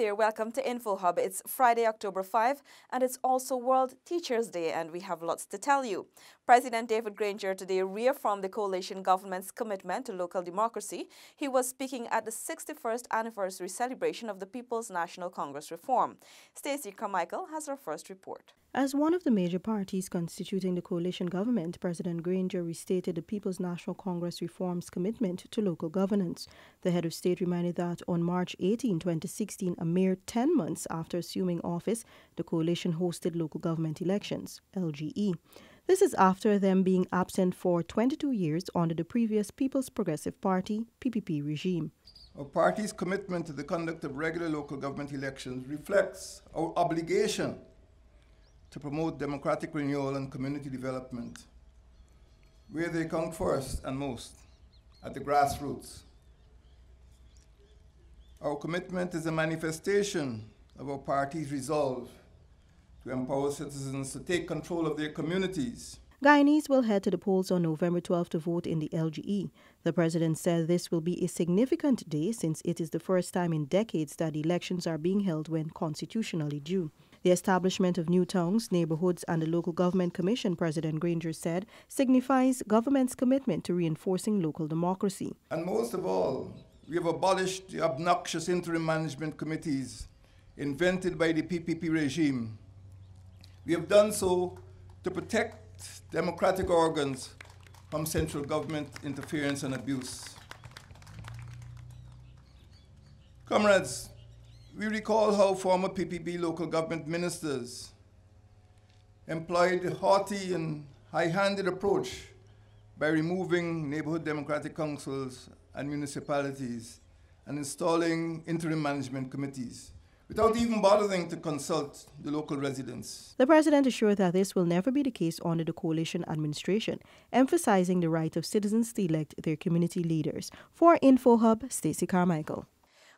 there, welcome to InfoHub. It's Friday, October 5, and it's also World Teachers' Day, and we have lots to tell you. President David Granger today reaffirmed the coalition government's commitment to local democracy. He was speaking at the 61st anniversary celebration of the People's National Congress reform. Stacey Carmichael has our first report. As one of the major parties constituting the coalition government, President Granger restated the People's National Congress reform's commitment to local governance. The head of state reminded that on March 18, 2016, a mere 10 months after assuming office, the coalition hosted local government elections, LGE. This is after them being absent for 22 years under the previous People's Progressive Party, PPP regime. Our party's commitment to the conduct of regular local government elections reflects our obligation to promote democratic renewal and community development, where they count first and most, at the grassroots. Our commitment is a manifestation of our party's resolve to empower citizens to take control of their communities. Guyanese will head to the polls on November 12 to vote in the LGE. The president said this will be a significant day since it is the first time in decades that elections are being held when constitutionally due. The establishment of new towns, neighborhoods, and the Local Government Commission, President Granger said, signifies government's commitment to reinforcing local democracy. And most of all, we have abolished the obnoxious interim management committees invented by the PPP regime. We have done so to protect democratic organs from central government interference and abuse. Comrades, we recall how former PPP local government ministers employed a haughty and high-handed approach by removing neighborhood democratic councils and municipalities and installing interim management committees without even bothering to consult the local residents. The president assured that this will never be the case under the coalition administration, emphasizing the right of citizens to elect their community leaders. For InfoHub, Stacey Carmichael.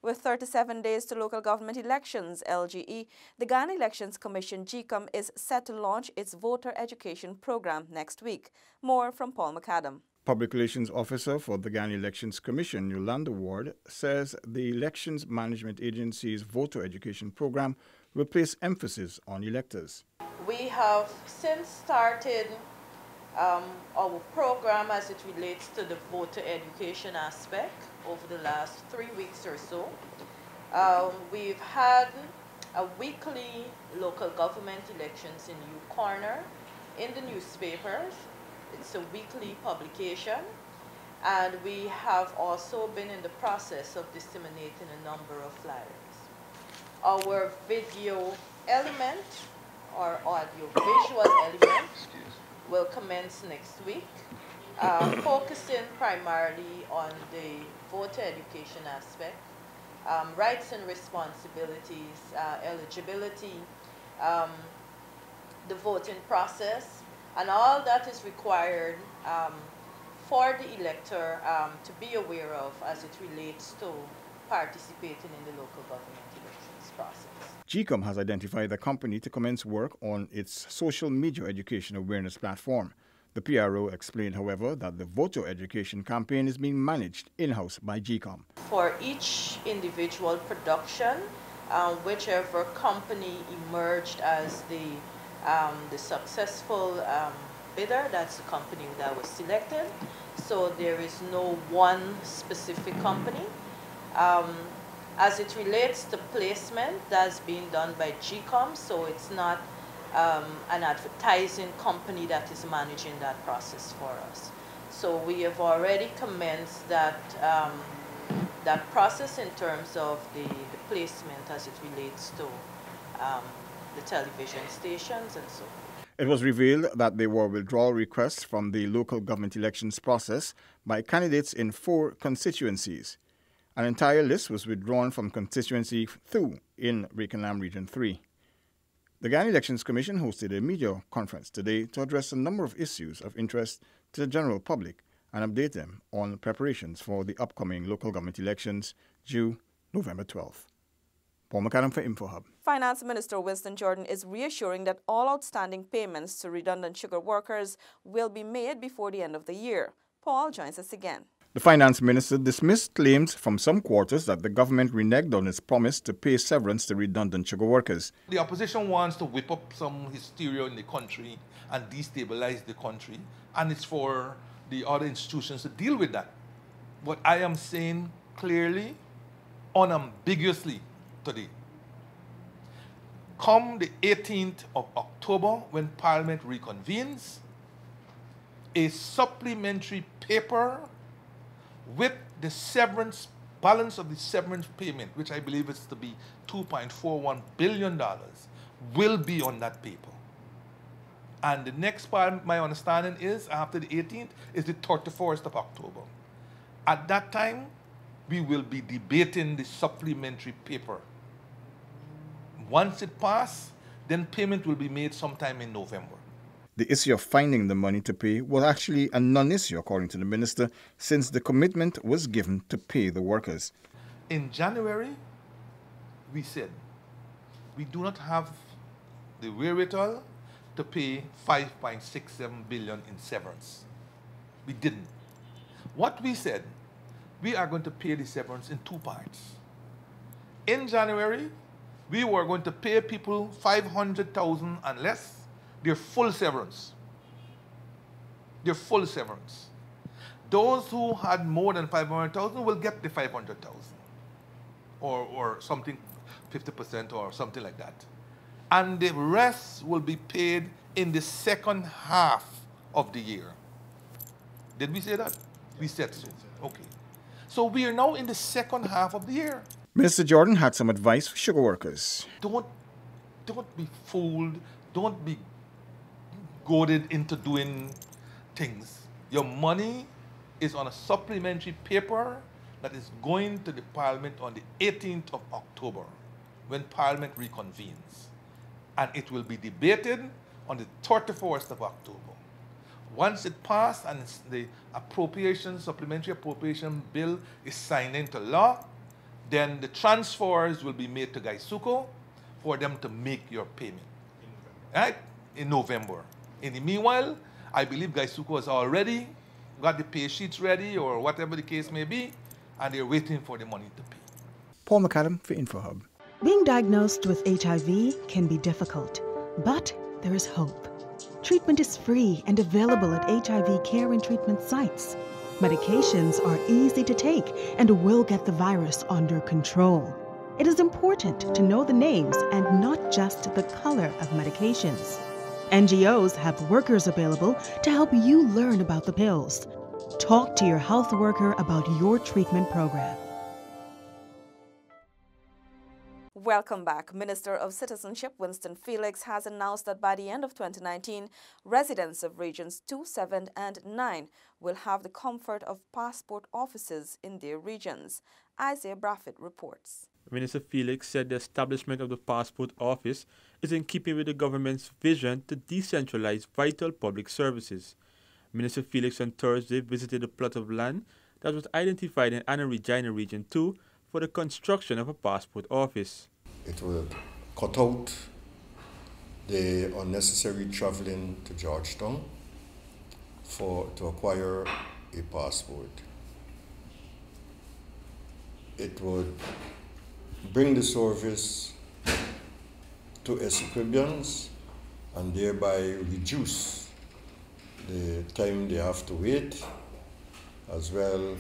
With 37 days to local government elections, LGE, the Ghana Elections Commission, GECOM, is set to launch its voter education program next week. More from Paul McAdam. Public Relations Officer for the Ghana Elections Commission, Yolanda Ward, says the Elections Management Agency's voter education program will place emphasis on electors. We have since started our program as it relates to the voter education aspect over the last 3 weeks or so. We've had a weekly local government elections in U Corner in the newspapers. It's a weekly publication, and we have also been in the process of disseminating a number of flyers. Our video element, or audio visual element, will commence next week, focusing primarily on the voter education aspect, rights and responsibilities, eligibility, the voting process, and all that is required for the elector to be aware of as it relates to participating in the local government elections process. GECOM has identified the company to commence work on its social media education awareness platform. The PRO explained, however, that the voter education campaign is being managed in-house by GECOM. For each individual production, whichever company emerged as the successful bidder, that's the company that was selected. So there is no one specific company. As it relates to placement, that's being done by GECOM, so it's not an advertising company that is managing that process for us. So we have already commenced that process in terms of the placement as it relates to the television stations and so on. It was revealed that there were withdrawal requests from the local government elections process by candidates in 4 constituencies. An entire list was withdrawn from constituency 2 in Recanlam Region 3. The Ghana Elections Commission hosted a media conference today to address a number of issues of interest to the general public and update them on preparations for the upcoming local government elections due November 12th. Paul McAdam for InfoHub. Finance Minister Winston Jordan is reassuring that all outstanding payments to redundant sugar workers will be made before the end of the year. Paul joins us again. The finance minister dismissed claims from some quarters that the government reneged on its promise to pay severance to redundant sugar workers. The opposition wants to whip up some hysteria in the country and destabilize the country, and it's for the other institutions to deal with that. What I am saying clearly, unambiguously today, come the 18th of October, when Parliament reconvenes, a supplementary paper with the severance, balance of the severance payment, which I believe is to be $2.41 billion, will be on that paper. And the next part, my understanding is, after the 18th, is the 31st of October. At that time, we will be debating the supplementary paper. Once it passes, then payment will be made sometime in November. The issue of finding the money to pay was actually a non-issue, according to the minister, since the commitment was given to pay the workers. In January, we said we do not have the wherewithal to pay $5.67 billion in severance. We didn't. What we said, we are going to pay the severance in two parts. In January, we were going to pay people $500,000 and less their full severance. Their full severance. Those who had more than $500,000 will get the $500,000 or something, 50% or something like that. And the rest will be paid in the second half of the year. Did we say that? We said so. Okay. So we are now in the second half of the year. Minister Jordan had some advice for sugar workers. Don't be fooled. Don't be goaded into doing things. Your money is on a supplementary paper that is going to the Parliament on the 18th of October when Parliament reconvenes. And it will be debated on the 31st of October. Once it passes and the supplementary appropriation bill is signed into law, then the transfers will be made to GAISUCO for them to make your payment. Right? In November. In the meanwhile, I believe GAISUCO has already got the pay sheets ready or whatever the case may be, and they're waiting for the money to pay. Paul McAdam for InfoHub. Being diagnosed with HIV can be difficult, but there is hope. Treatment is free and available at HIV care and treatment sites. Medications are easy to take and will get the virus under control. It is important to know the names and not just the color of medications. NGOs have workers available to help you learn about the pills. Talk to your health worker about your treatment program. Welcome back. Minister of Citizenship Winston Felix has announced that by the end of 2019, residents of Regions 2, 7, and 9 will have the comfort of passport offices in their regions. Isaiah Braffett reports. Minister Felix said the establishment of the passport office is in keeping with the government's vision to decentralize vital public services. Minister Felix on Thursday visited a plot of land that was identified in Anna Regina Region 2 for the construction of a passport office. It will cut out the unnecessary traveling to Georgetown to acquire a passport. It would bring the service to Essequibians and thereby reduce the time they have to wait, as well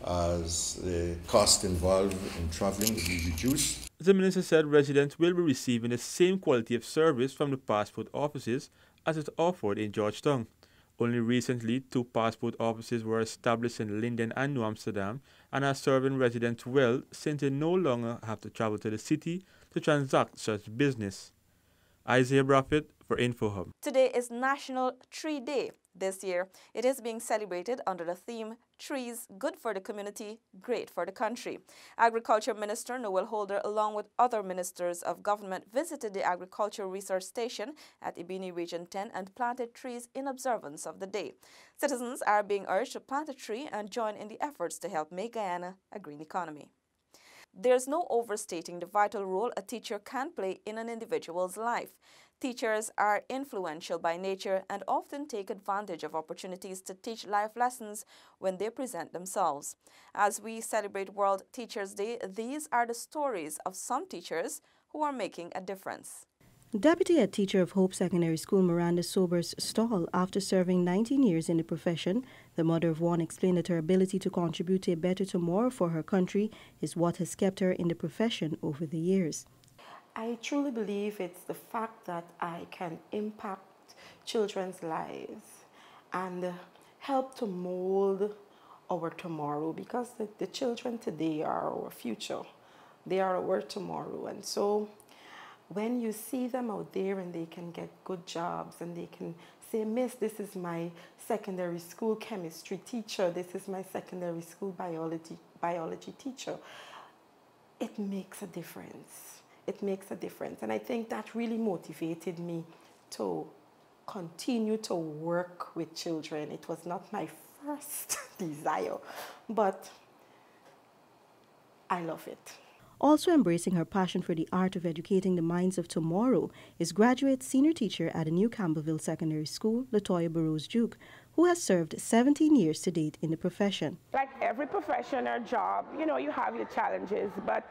as the cost involved in traveling will be reduced. The minister said residents will be receiving the same quality of service from the passport offices as is offered in Georgetown. Only recently, 2 passport offices were established in Linden and New Amsterdam and are serving residents well since they no longer have to travel to the city to transact such business. Isaiah Braffett for InfoHub. Today is National Tree Day. This year, it is being celebrated under the theme, Trees, Good for the Community, Great for the Country. Agriculture Minister Noel Holder, along with other ministers of government, visited the Agriculture Research Station at Ibini Region 10 and planted trees in observance of the day. Citizens are being urged to plant a tree and join in the efforts to help make Guyana a green economy. There's no overstating the vital role a teacher can play in an individual's life. Teachers are influential by nature and often take advantage of opportunities to teach life lessons when they present themselves. As we celebrate World Teachers Day, these are the stories of some teachers who are making a difference. Deputy Head Teacher of Hope Secondary School Miranda Sobers stalled after serving 19 years in the profession. The mother of one explained that her ability to contribute to a better tomorrow for her country is what has kept her in the profession over the years. I truly believe it's the fact that I can impact children's lives and help to mold our tomorrow, because the children today are our future. They are our tomorrow. And so when you see them out there and they can get good jobs and they can say, Miss, this is my secondary school chemistry teacher, this is my secondary school biology teacher, it makes a difference. It makes a difference. And I think that really motivated me to continue to work with children. It was not my first desire, but I love it. Also embracing her passion for the art of educating the minds of tomorrow is graduate senior teacher at the New Campbellville Secondary School, Latoya Burroughs Duke, who has served 17 years to date in the profession. Like every profession or job, you know, you have your challenges, but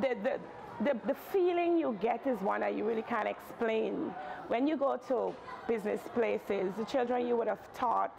the feeling you get is one that you really can't explain. When you go to business places, the children you would have taught,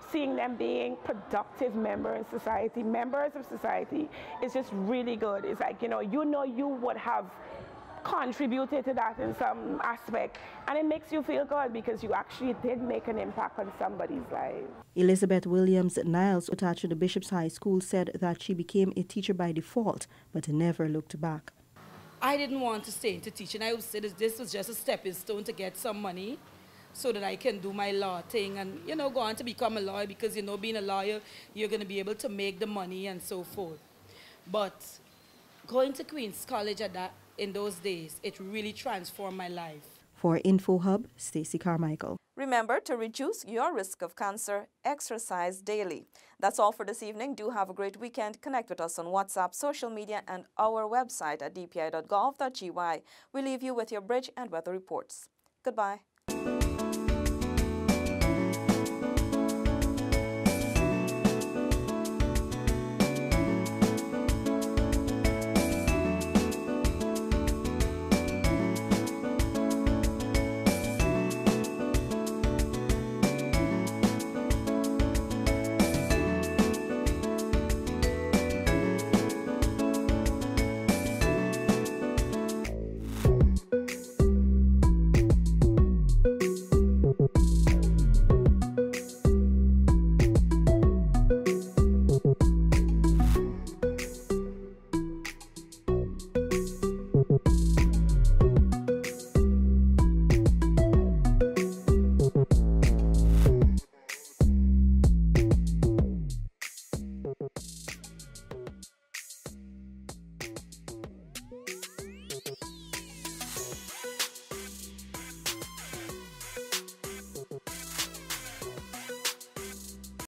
seeing them being productive members of society is just really good. It's like, you would have contributed to that in some aspect, and it makes you feel good because you actually did make an impact on somebody's life. Elizabeth Williams Niles, attached to the Bishop's High School, said that she became a teacher by default, but never looked back. I didn't want to stay into teaching. I would say this was just a stepping stone to get some money so that I can do my law thing and, go on to become a lawyer, because, being a lawyer, you're going to be able to make the money and so forth. But going to Queen's College in those days, it really transformed my life. For InfoHub, Stacey Carmichael. Remember to reduce your risk of cancer, exercise daily. That's all for this evening. Do have a great weekend. Connect with us on WhatsApp, social media, and our website at dpi.gov.gy. We leave you with your bridge and weather reports. Goodbye.